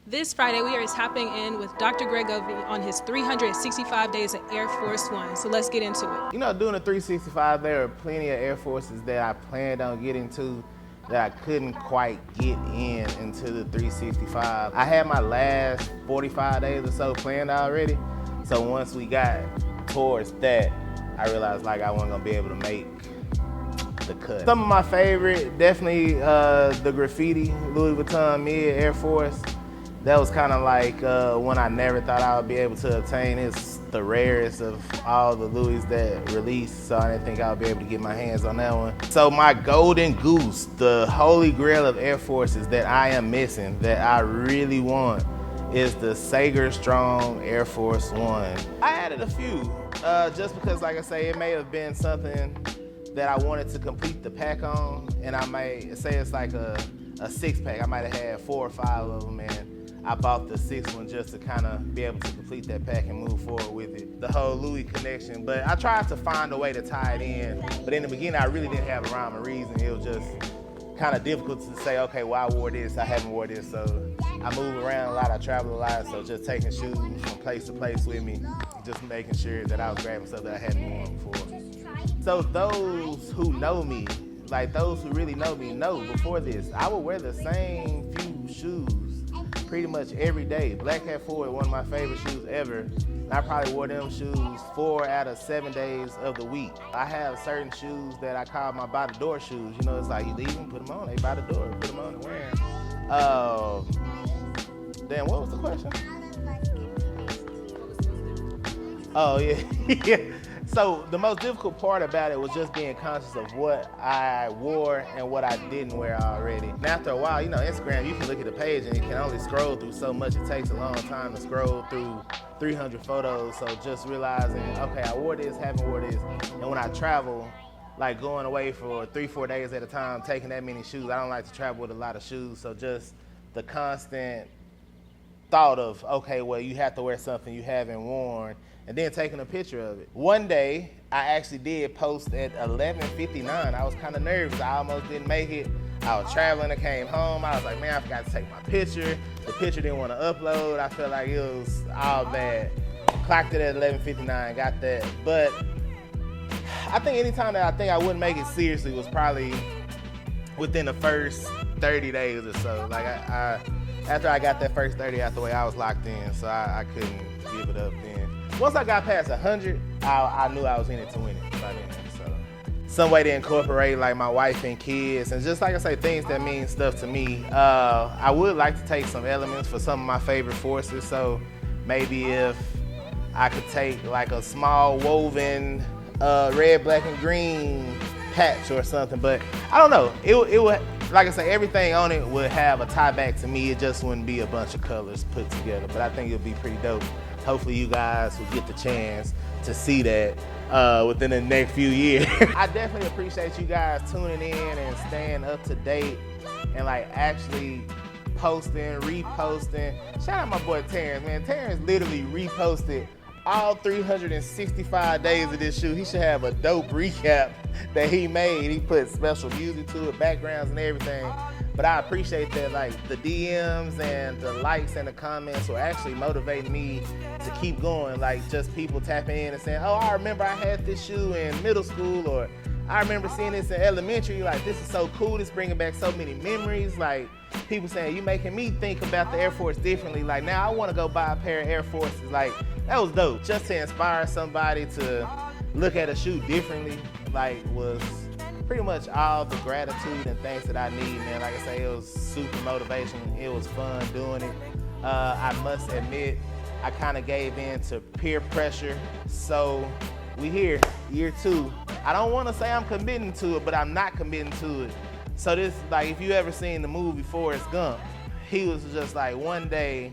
This Friday, we are tapping in with Dr. Greg Ovey on his 365 days at Air Force One. So let's get into it. You know, doing the 365, there are plenty of Air Forces that I planned on getting to that I couldn't quite get into the 365. I had my last 45 days or so planned already. So once we got towards that, I realized like I wasn't gonna be able to make the cut. Some of my favorite, definitely the graffiti Louis Vuitton Mid Air Force. That was kind of like one I never thought I would be able to obtain. It's the rarest of all the Louis that released, so I didn't think I would be able to get my hands on that one. So my golden goose, the holy grail of Air Forces that I am missing, that I really want, is the Sager Strong Air Force One. I added a few, just because, like I say, it may have been something that I wanted to complete the pack on, and I may say it's like a six pack. I might have had 4 or 5 of them, and I bought the 6th one just to kind of be able to complete that pack and move forward with it. The whole Louis connection, but I tried to find a way to tie it in. But in the beginning, I really didn't have a rhyme or reason. It was just kind of difficult to say, okay, well, I wore this, I haven't wore this. So I move around a lot, I travel a lot, so just taking shoes from place to place with me, just making sure that I was grabbing stuff that I hadn't worn before. So those who know me, like those who really know me, know before this, I would wear the same few shoes pretty much every day. Black Hat 4 is one of my favorite shoes ever. And I probably wore them shoes 4 out of 7 days of the week. I have certain shoes that I call my by the door shoes. You know, it's like you leave them, put them on, they by the door, put them on and wear them. Then what was the question? Oh yeah. So the most difficult part about it was just being conscious of what I wore and what I didn't wear already. And after a while, you know, Instagram, you can look at the page and you can only scroll through so much. It takes a long time to scroll through 300 photos. So just realizing, okay, I wore this, haven't wore this. And when I travel, like going away for 3-4 days at a time, taking that many shoes, I don't like to travel with a lot of shoes. So just the constant thought of, okay, well, you have to wear something you haven't worn, and then taking a picture of it. One day, I actually did post at 11:59. I was kind of nervous. I almost didn't make it. I was traveling, I came home. I was like, man, I forgot to take my picture. The picture didn't want to upload. I felt like it was all bad. Clocked it at 11:59, got that. But I think anytime that I think I wouldn't make it seriously was probably within the first 30 days or so. Like after I got that first 30 out the way, I was locked in, so I couldn't give it up then. Once I got past 100, I knew I was in it to win it by then. So some way to incorporate like my wife and kids, and just like I say, things that mean stuff to me. I would like to take some elements for some of my favorite forces. So maybe if I could take like a small woven red, black, and green patch or something, but I don't know. It would, like I say, everything on it would have a tie back to me. It just wouldn't be a bunch of colors put together, but I think it would be pretty dope. Hopefully you guys will get the chance to see that within the next few years. I definitely appreciate you guys tuning in and staying up to date and like actually posting, reposting. Shout out my boy Terrence, man. Terrence literally reposted all 365 days of this shoe. He should have a dope recap that he made. He put special music to it, backgrounds and everything. But I appreciate that, like the DMs and the likes and the comments will actually motivate me to keep going. Like just people tapping in and saying, oh, I remember I had this shoe in middle school, or I remember seeing this in elementary. Like, this is so cool. This bringing back so many memories. Like people saying, you making me think about the Air Force differently. Like now I want to go buy a pair of Air Forces. Like that was dope. Just to inspire somebody to look at a shoe differently, like was pretty much all the gratitude and things that I need, man. Like I say, it was super motivation. It was fun doing it. I must admit, I kind of gave in to peer pressure. So we here, year 2. I don't want to say I'm committing to it, but I'm not committing to it. So this, like, if you ever seen the movie Forrest Gump, he was just like, one day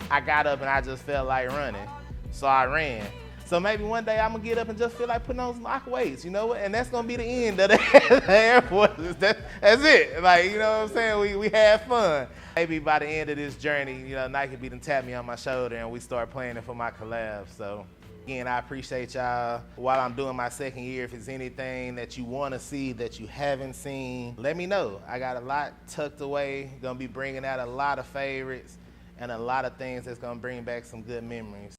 I got up and I just felt like running. So I ran. So maybe one day I'm gonna get up and just feel like putting on some aqua weights, you know what? And that's gonna be the end of the Air Forces. That's it. Like, you know what I'm saying? We had fun. Maybe by the end of this journey, you know, Nike be done tap me on my shoulder and we start planning for my collab. So again, I appreciate y'all. While I'm doing my second year, if it's anything that you wanna see that you haven't seen, let me know. I got a lot tucked away. Gonna be bringing out a lot of favorites. and a lot of things that's gonna bring back some good memories.